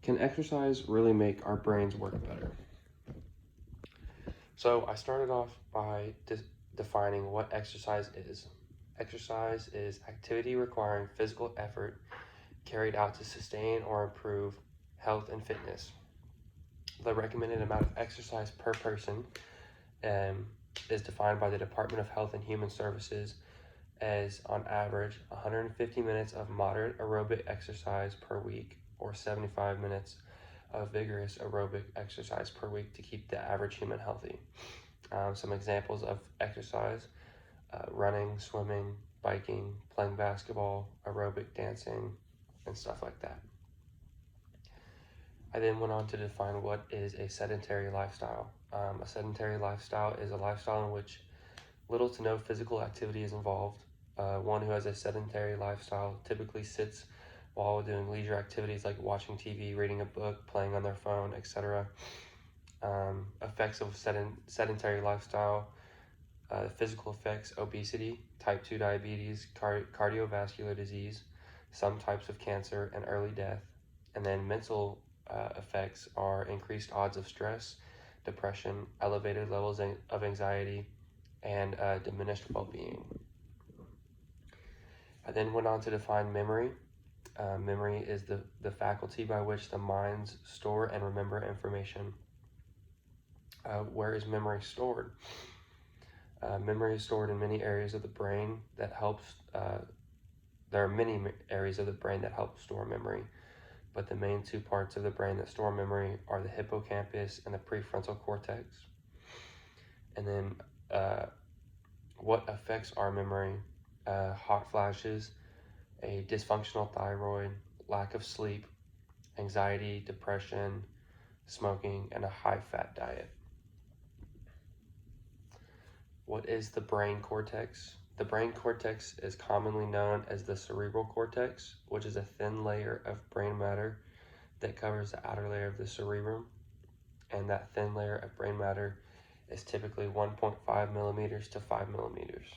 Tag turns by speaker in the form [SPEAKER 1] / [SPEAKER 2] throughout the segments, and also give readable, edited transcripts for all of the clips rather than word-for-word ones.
[SPEAKER 1] Can exercise really make our brains work better? So I started off by defining what exercise is. Exercise is activity requiring physical effort carried out to sustain or improve health and fitness. The recommended amount of exercise per person um, is defined by the Department of Health and Human Services as, on average, 150 minutes of moderate aerobic exercise per week or 75 minutes of vigorous aerobic exercise per week to keep the average human healthy. Some examples of exercise: running, swimming, biking, playing basketball, aerobic dancing, and stuff like that. I then went on to define what is a sedentary lifestyle. A sedentary lifestyle is a lifestyle in which little to no physical activity is involved. One who has a sedentary lifestyle typically sits while doing leisure activities like watching TV, reading a book, playing on their phone, etc. Effects of sedentary lifestyle: physical effects: obesity, type 2 diabetes, cardiovascular disease, some types of cancer, and early death. And then mental effects are increased odds of stress, depression, elevated levels of anxiety, and diminished well-being. I then went on to define memory. Memory is the faculty by which the minds store and remember information. Where is memory stored? Memory is stored in many areas of the brain that helps. There are many areas of the brain that help store memory, but the main two parts of the brain that store memory are the hippocampus and the prefrontal cortex. And then what affects our memory: hot flashes, a dysfunctional thyroid, lack of sleep, anxiety, depression, smoking, and a high-fat diet. What is the brain cortex? The brain cortex is commonly known as the cerebral cortex, which is a thin layer of brain matter that covers the outer layer of the cerebrum, and that thin layer of brain matter is typically 1.5 millimeters to 5 millimeters.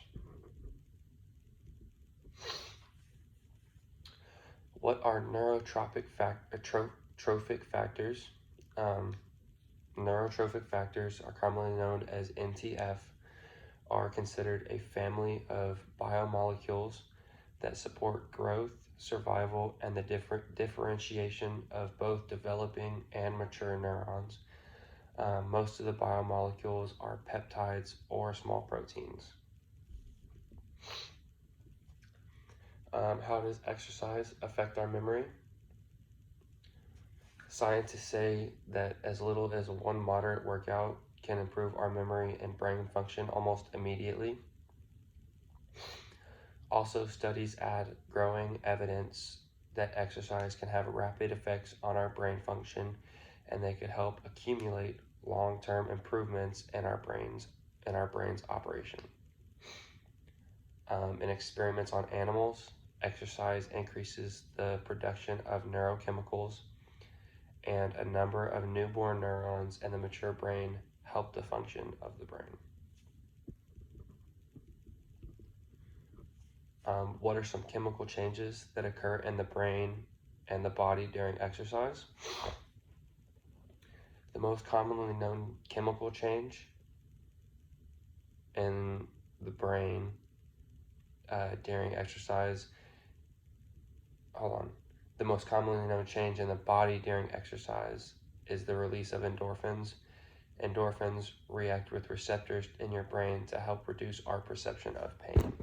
[SPEAKER 1] What are neurotrophic factors? Neurotrophic factors are commonly known as NTF, are considered a family of biomolecules that support growth, survival, and the differentiation of both developing and mature neurons. Most of the biomolecules are peptides or small proteins. How does exercise affect our memory? Scientists say that as little as one moderate workout can improve our memory and brain function almost immediately. Also, studies add growing evidence that exercise can have rapid effects on our brain function, and they could help accumulate long-term improvements in our brain's operation. In experiments on animals, exercise increases the production of neurochemicals, and a number of newborn neurons in the mature brain help the function of the brain. What are some chemical changes that occur in the brain and the body during exercise? The most commonly known chemical change in the brain during exercise, the most commonly known change in the body during exercise is the release of endorphins. Endorphins react with receptors in your brain to help reduce our perception of pain.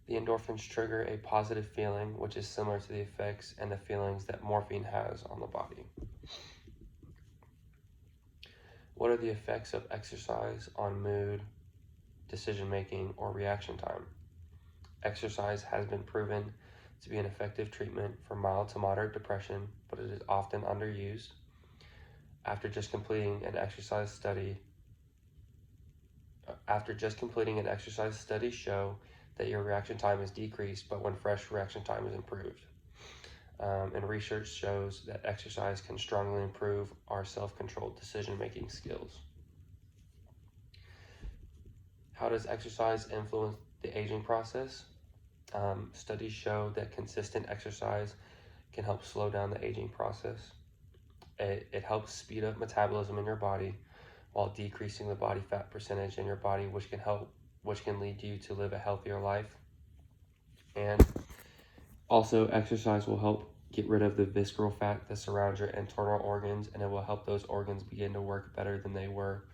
[SPEAKER 1] The endorphins trigger a positive feeling, which is similar to the effects and the feelings that morphine has on the body. What are the effects of exercise on mood, decision-making, or reaction time? Exercise has been proven to be an effective treatment for mild to moderate depression, but it is often underused. After just completing an exercise study, show that your reaction time is decreased, but when fresh, reaction time is improved. And research shows that exercise can strongly improve our self-controlled decision-making skills. How does exercise influence the aging process? Studies show that consistent exercise can help slow down the aging process. It helps speed up metabolism in your body while decreasing the body fat percentage in your body, which can lead you to live a healthier life. And also, exercise will help get rid of the visceral fat that surrounds your internal organs, and it will help those organs begin to work better than they were,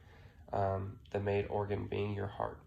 [SPEAKER 1] the main organ being your heart.